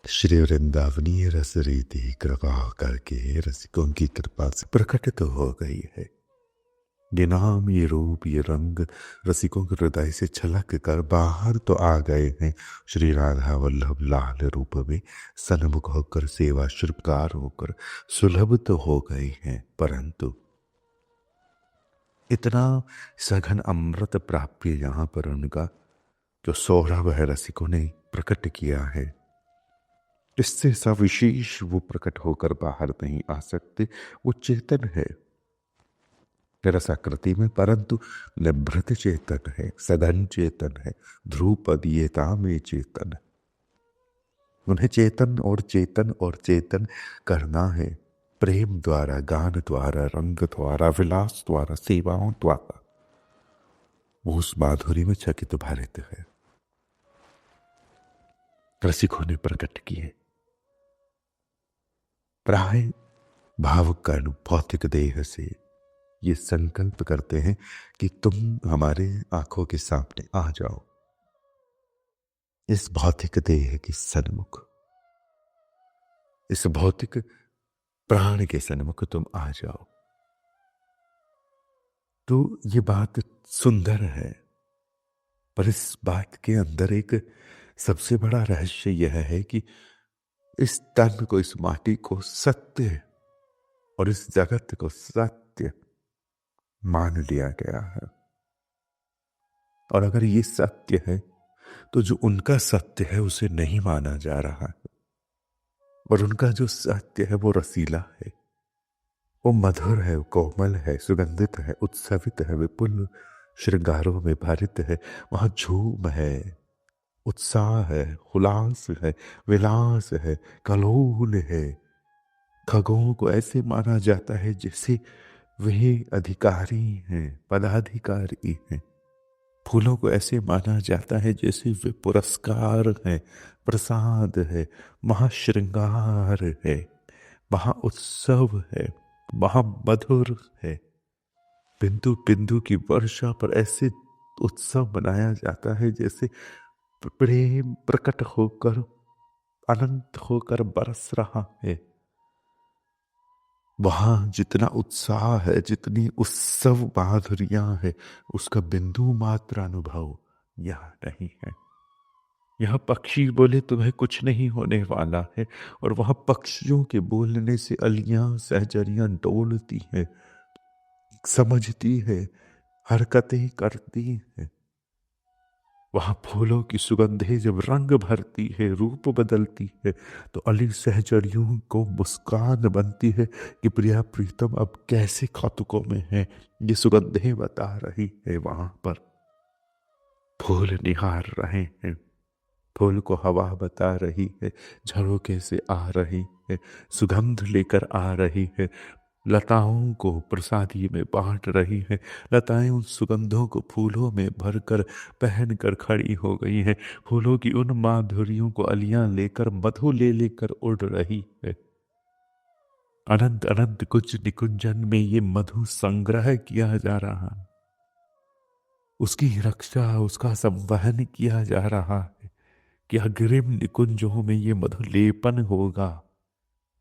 श्री वृंदावनीय रस रीति कृपा करके रसिकों की कृपा से प्रकट तो हो गई है। ये नाम, ये रूप, ये रंग रसिकों के हृदय से छलक कर बाहर तो आ गए हैं। श्री राधा वल्लभ लाल रूप में सन्मुख होकर सेवा श्रृंगार होकर सुलभ तो हो गए हैं, परंतु इतना सघन अमृत प्राप्य यहाँ पर उनका जो सौरभ है रसिकों ने प्रकट किया है, इससे सविशेष वो प्रकट होकर बाहर नहीं आ सकते। वो चेतन है रसाकृति में, परंतु निभृत चेतन है, सघन चेतन है, ध्रुपदीयता में चेतन है। उन्हें चेतन और चेतन और चेतन करना है प्रेम द्वारा, गान द्वारा, रंग द्वारा, विलास द्वारा, सेवाओं द्वारा। वो उस माधुरी में चकित भरित है, रसिकों ने प्रकट किए। प्राय भावुक कर्ण भौतिक देह से ये संकल्प करते हैं कि तुम हमारे आंखों के सामने आ जाओ, इस भौतिक देह के सन्मुख, इस भौतिक प्राण के सन्मुख तुम आ जाओ। तो ये बात सुंदर है, पर इस बात के अंदर एक सबसे बड़ा रहस्य यह है कि इस तन को, इस माटी को सत्य और इस जगत को सत्य मान लिया गया है। और अगर ये सत्य है तो जो उनका सत्य है उसे नहीं माना जा रहा है। और उनका जो सत्य है वो रसीला है, वो मधुर है, वो कोमल है, सुगंधित है, उत्सवित है, विपुल श्रृंगारों में भरित है। वहां झूम है, उत्साह है, हुलास है, विलास है, कलोल है। खगों को ऐसे माना जाता है जैसे वे अधिकारी हैं, पदाधिकारी हैं। फूलों को ऐसे माना जाता है जैसे वे पुरस्कार है, प्रसाद है, महाश्रृंगार है, महाउत्सव है, महामधुर है। बिंदु बिंदु की वर्षा पर ऐसे उत्सव मनाया जाता है जैसे प्रेम प्रकट होकर अनंत होकर बरस रहा है। वहां जितना उत्साह है, जितनी उत्सव माधुर्यां है, उसका बिंदु मात्र अनुभव यह नहीं है। यह पक्षी बोले तुम्हें कुछ नहीं होने वाला है, और वहां पक्षियों के बोलने से अलियां सहचरियां डोलती हैं, समझती है, हरकतें करती हैं। वहां फूलों की सुगंधें जब रंग भरती है, रूप बदलती है, तो अली सहचरियों को मुस्कान बनती है कि प्रिया प्रीतम अब कैसे कौतुकों में है। ये सुगंधें बता रही है, वहां पर फूल निहार रहे हैं, फूल को हवा बता रही है, झरोखे से आ रही है, सुगंध लेकर आ रही है, लताओं को प्रसादी में बांट रही है। लताएं उन सुगंधों को फूलों में भरकर पहन कर खड़ी हो गई हैं। फूलों की उन माधुर्यों को अलियां लेकर, मधु ले लेकर उड़ रही है। अनंत अनंत कुछ निकुंजन में ये मधु संग्रह किया जा रहा है, उसकी रक्षा, उसका संवहन किया जा रहा है कि अग्रिम निकुंजों में ये मधु लेपन होगा।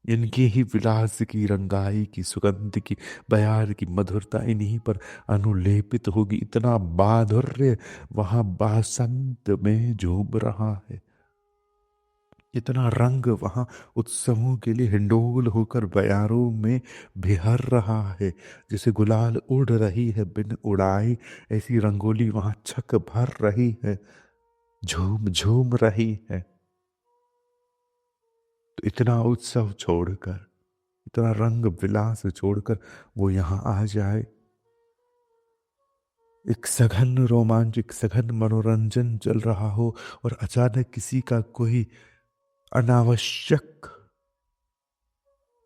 इनकी ही विलास की, रंगाई की, सुगंध की, बयार की मधुरता इन्हीं पर अनुलेपित होगी। इतना माधुर्य वहां बासंत में झूम रहा है, इतना रंग वहां उत्सवों के लिए हिंडोल होकर बयारों में बिहर रहा है। जैसे गुलाल उड़ रही है बिन उड़ाई, ऐसी रंगोली वहां छक भर रही है, झूम झूम रही है। तो इतना उत्सव छोड़कर, इतना रंग विलास छोड़कर वो यहां आ जाए, एक सघन रोमांच, एक सघन मनोरंजन चल रहा हो, और अचानक किसी का कोई अनावश्यक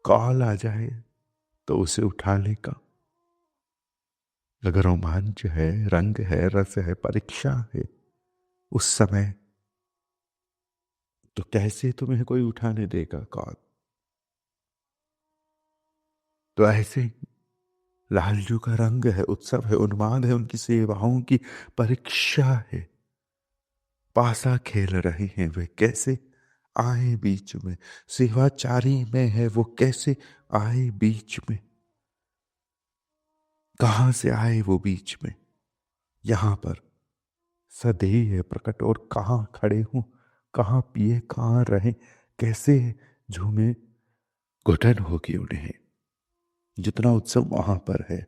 कॉल आ जाए तो उसे उठा लेगा। अगर रोमांच है, रंग है, रस है, परीक्षा है उस समय, तो कैसे तुम्हें कोई उठाने देगा कॉल। तो ऐसे लालजू का रंग है, उत्सव है, उन्माद है, उनकी सेवाओं की परीक्षा है। पासा खेल रहे हैं वे, कैसे आए बीच में, सेवाचारी में है वो कैसे आए बीच में, कहां से आए वो बीच में, यहां पर सदैव है प्रकट और कहां खड़े हूं, कहां पिए कहां रहे, कैसे झूमे घुटन होगी उन्हें। जितना उत्सव वहां पर है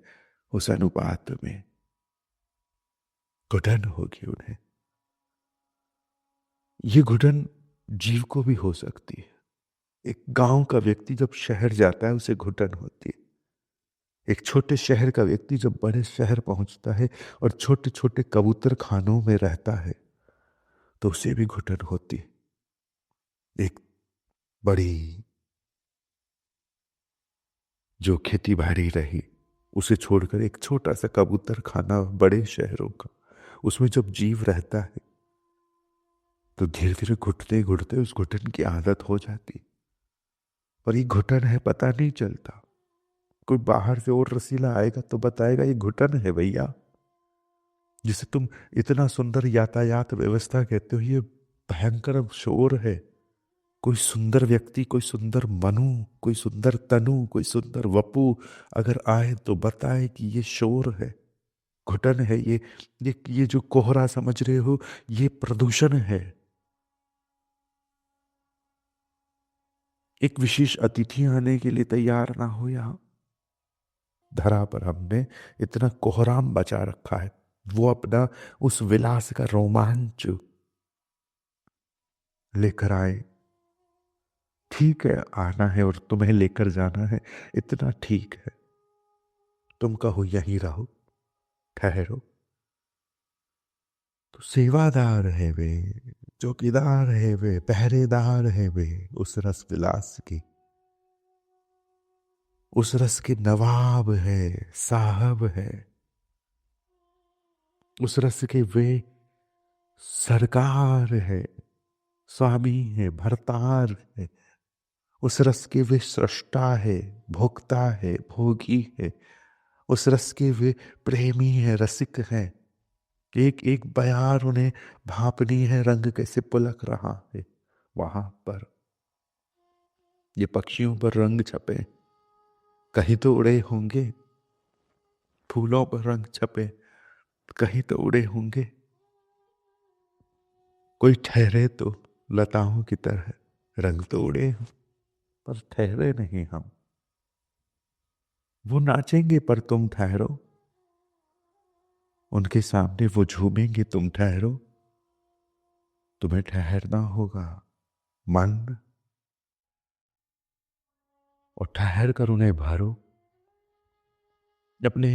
उस अनुपात में घुटन होगी उन्हें। ये घुटन जीव को भी हो सकती है। एक गांव का व्यक्ति जब शहर जाता है उसे घुटन होती है। एक छोटे शहर का व्यक्ति जब बड़े शहर पहुंचता है और छोटे छोटे कबूतर खानों में रहता है तो उसे भी घुटन होती है। एक बड़ी जो खेती बाड़ी रही उसे छोड़कर एक छोटा सा कबूतर खाना बड़े शहरों का, उसमें जब जीव रहता है तो धीरे धीरे घुटते घुटते उस घुटन की आदत हो जाती। पर ये घुटन है पता नहीं चलता। कोई बाहर से और रसीला आएगा तो बताएगा ये घुटन है भैया। जिसे तुम इतना सुंदर यातायात व्यवस्था कहते हो ये भयंकर शोर है। कोई सुंदर व्यक्ति, कोई सुंदर मनु, कोई सुंदर तनु, कोई सुंदर वपु अगर आए तो बताए कि ये शोर है, घुटन है, ये जो कोहरा समझ रहे हो ये प्रदूषण है। एक विशेष अतिथि आने के लिए तैयार ना हो यहां धरा पर हमने इतना कोहराम बचा रखा है। वो अपना उस विलास का रोमांच लेकर आए। ठीक है आना है और तुम्हें लेकर जाना है, इतना ठीक है। तुम कहो यहीं रहो, ठहरो। तो सेवादार है वे, चौकीदार है वे, पहरेदार है वे उस रस विलास की, उस रस के नवाब है, साहब है। उस रस के वे सरकार है, स्वामी है, भरतार है। उस रस के वे सृष्टा है, भोक्ता है, भोगी है। उस रस के वे प्रेमी है, रसिक है। एक एक बयार उन्हें भापनी है, रंग कैसे पुलक रहा है वहां पर। ये पक्षियों पर रंग छपे, कहीं तो उड़े होंगे। फूलों पर रंग छपे, कहीं तो उड़े होंगे। कोई ठहरे तो लताओं की तरह, रंग तो उड़े हों, पर ठहरे नहीं हम। वो नाचेंगे पर तुम ठहरो, उनके सामने वो झूमेंगे तुम ठहरो। तुम्हें ठहरना होगा मन, और ठहर कर उन्हें भरो अपने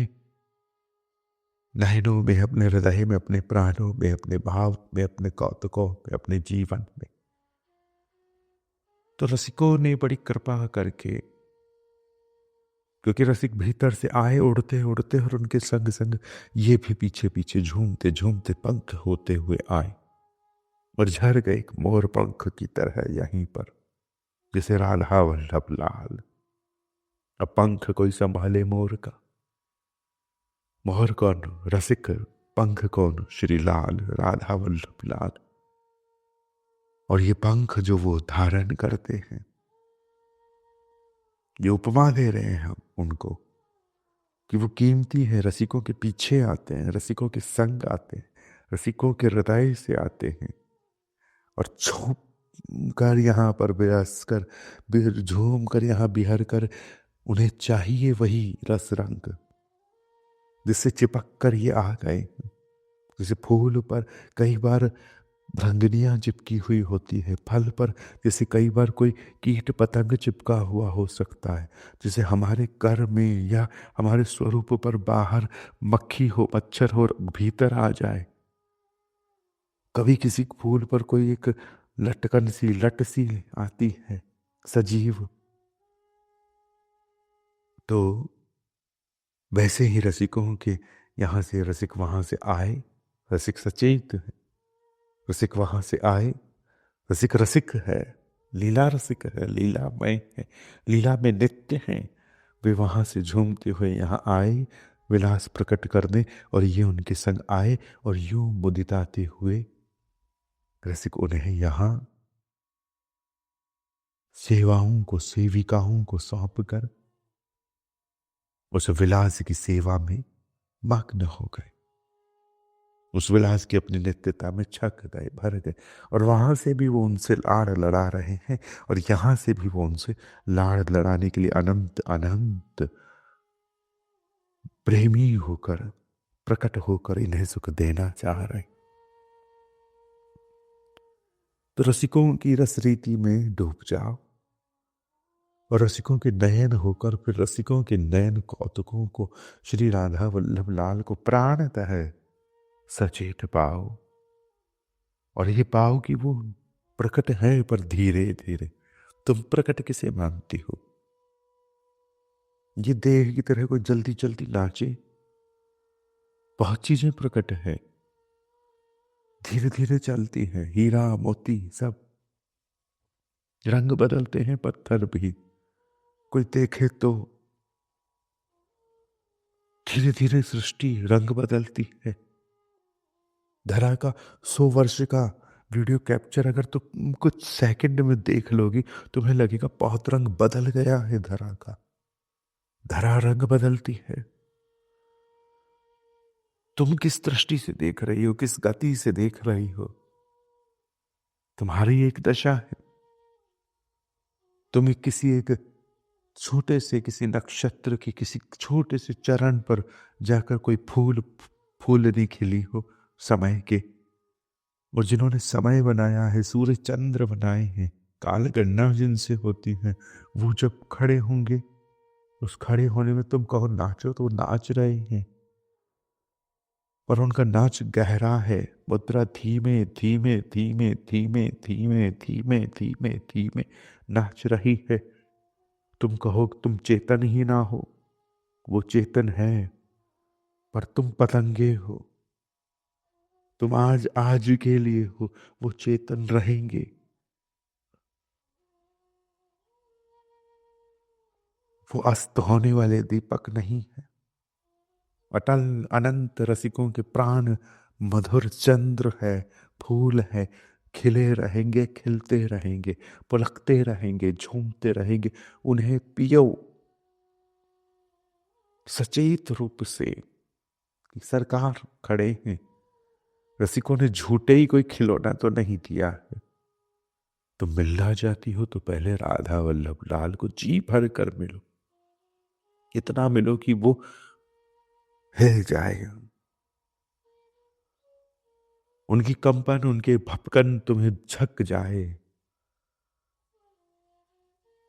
नयनों में, अपने हृदय में, अपने प्राणों में, अपने भाव में, अपने कौतुकों में, अपने जीवन में। तो रसिकों ने बड़ी कृपा करके, क्योंकि रसिक भीतर से आए उड़ते उड़ते और उनके संग संग ये भी पीछे पीछे झूमते झूमते पंख होते हुए आए और झर गए एक मोर पंख की तरह यहीं पर, जैसे राधा वल्लभ लाल। अब पंख कोई संभाले मोर का, मोर कौन, रसिक, पंख कौन, श्री लाल, राधा वल्लभ लाल। और ये पंख जो वो धारण करते हैं, ये उपमा दे रहे हैं हम उनको कि वो कीमती है। रसिकों के पीछे आते हैं, रसिकों के संग आते हैं, रसिकों के हृदय से आते हैं और झूम कर यहाँ पर बिरस कर, झूम कर यहाँ बिहर कर उन्हें चाहिए वही रस रंग जिससे चिपक कर ये आ गए। जैसे फूल पर कई बार भ्रंगनियां चिपकी हुई होती है, फल पर जैसे कई बार कोई कीट पतंग चिपका हुआ हो सकता है, जैसे हमारे कर में या हमारे स्वरूप पर बाहर मक्खी हो, मच्छर हो, भीतर आ जाए। कभी किसी फूल पर कोई एक लटकन सी, लट सी आती है सजीव, तो वैसे ही रसिकों के यहां से रसिक वहां से आए। रसिक सचेत है, रसिक वहां से आए। रसिक रसिक है, लीला रसिक है, लीलामय है, लीला में नित्य है। वे वहां से झूमते हुए यहाँ आए विलास प्रकट करने, और ये उनके संग आए और यूं मुदिताते हुए रसिक उन्हें यहाँ सेवाओं को, सेविकाओं को सौंप कर उस विलास की सेवा में मग्न हो गए। उस विलास की अपनी नित्यता में छक गए, भर गए। और वहां से भी वो उनसे लाड़ लड़ा रहे हैं, और यहां से भी वो उनसे लाड़ लड़ाने के लिए अनंत अनंत प्रेमी होकर, प्रकट होकर इन्हें सुख देना चाह रहे। तो रसिकों की रसरीति में डूब जाओ, और रसिकों के नयन होकर फिर रसिकों के नयन कौतुकों को, श्री राधा वल्लभ लाल को प्राणतः सचेत पाओ। और ये पाओ कि वो प्रकट है, पर धीरे धीरे। तुम प्रकट किसे मानती हो? ये देह की तरह कोई जल्दी जल्दी नाचे? बहुत चीजें प्रकट है, धीरे धीरे चलती है। हीरा मोती सब रंग बदलते हैं, पत्थर भी कोई देखे तो धीरे धीरे सृष्टि रंग बदलती है। धरा का 100 वर्ष का वीडियो कैप्चर अगर तुम कुछ सेकंड में देख लोगी, तुम्हें लगेगा बहुत रंग बदल गया है धरा का। धरा रंग बदलती है। तुम किस दृष्टि से देख रही हो, किस गति से देख रही हो, तुम्हारी एक दशा है। तुम किसी एक छोटे से किसी नक्षत्र की किसी छोटे से चरण पर जाकर कोई फूलनी खिली हो समय के। और जिन्होंने समय बनाया है, सूर्य चंद्र बनाए हैं, काल गणना जिनसे होती है, वो जब खड़े होंगे, उस खड़े होने में तुम कहो नाचो, तो वो नाच रहे हैं। पर उनका नाच गहरा है। मुद्रा धीमे धीमे धीमे धीमे धीमे धीमे धीमे धीमे नाच रही है। तुम कहो तुम चेतन ही ना हो, वो चेतन है, पर तुम पतंगे हो। तुम आज आज के लिए हो, वो चेतन रहेंगे। वो अस्त होने वाले दीपक नहीं है। अटल अनंत रसिकों के प्राण मधुर चंद्र है, फूल है, खिले रहेंगे, खिलते रहेंगे, पुलकते रहेंगे, झूमते रहेंगे। उन्हें पियो सचेत रूप से। सरकार खड़े हैं, रसिकों ने झूठे ही कोई खिलौना तो नहीं दिया है। तुम मिलना चाहती हो तो पहले राधा वल्लभ लाल को जी भर कर मिलो। इतना मिलो कि वो हिल जाए। उनकी कंपन, उनके भपकन तुम्हें झक जाए।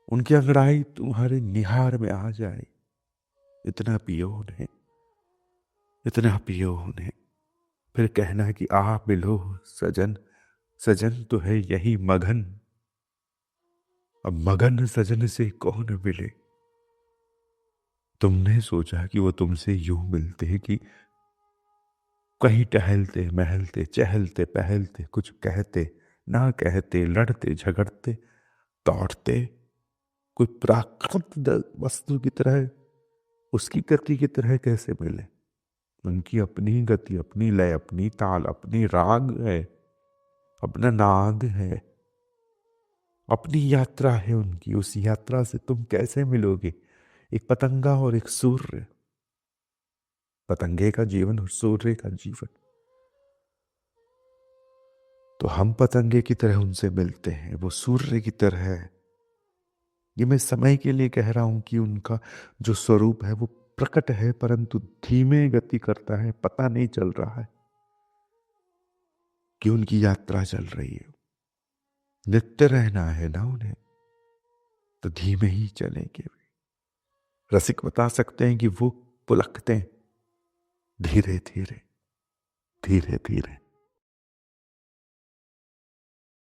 उनकी अंगड़ाई तुम्हारे निहार में आ जाए। इतना पियो उन्हें, इतना पियो उन्हें। फिर कहना कि आ मिलो सजन, सजन तो है यही मगन। अब मगन सजन से कौन मिले? तुमने सोचा कि वो तुमसे यूं मिलते हैं कि कहीं टहलते महलते चहलते पहलते, कुछ कहते ना कहते, लड़ते झगड़ते दौड़ते, कोई प्राकृत वस्तु की तरह, उसकी गति की तरह कैसे मिले? उनकी अपनी गति, अपनी लय, अपनी ताल, अपनी राग है, अपना नाद है, अपनी यात्रा है उनकी। उस यात्रा से तुम कैसे मिलोगे? एक पतंगा और एक सूर्य, पतंगे का जीवन और सूर्य का जीवन। तो हम पतंगे की तरह उनसे मिलते हैं, वो सूर्य की तरह है। ये मैं समय के लिए कह रहा हूं कि उनका जो स्वरूप है वो प्रकट है, परंतु धीमे गति करता है। पता नहीं चल रहा है कि उनकी यात्रा चल रही है। नित्य रहना है ना उन्हें, तो धीमे ही चलेंगे। रसिक बता सकते हैं कि वो पुलकते धीरे धीरे धीरे धीरे।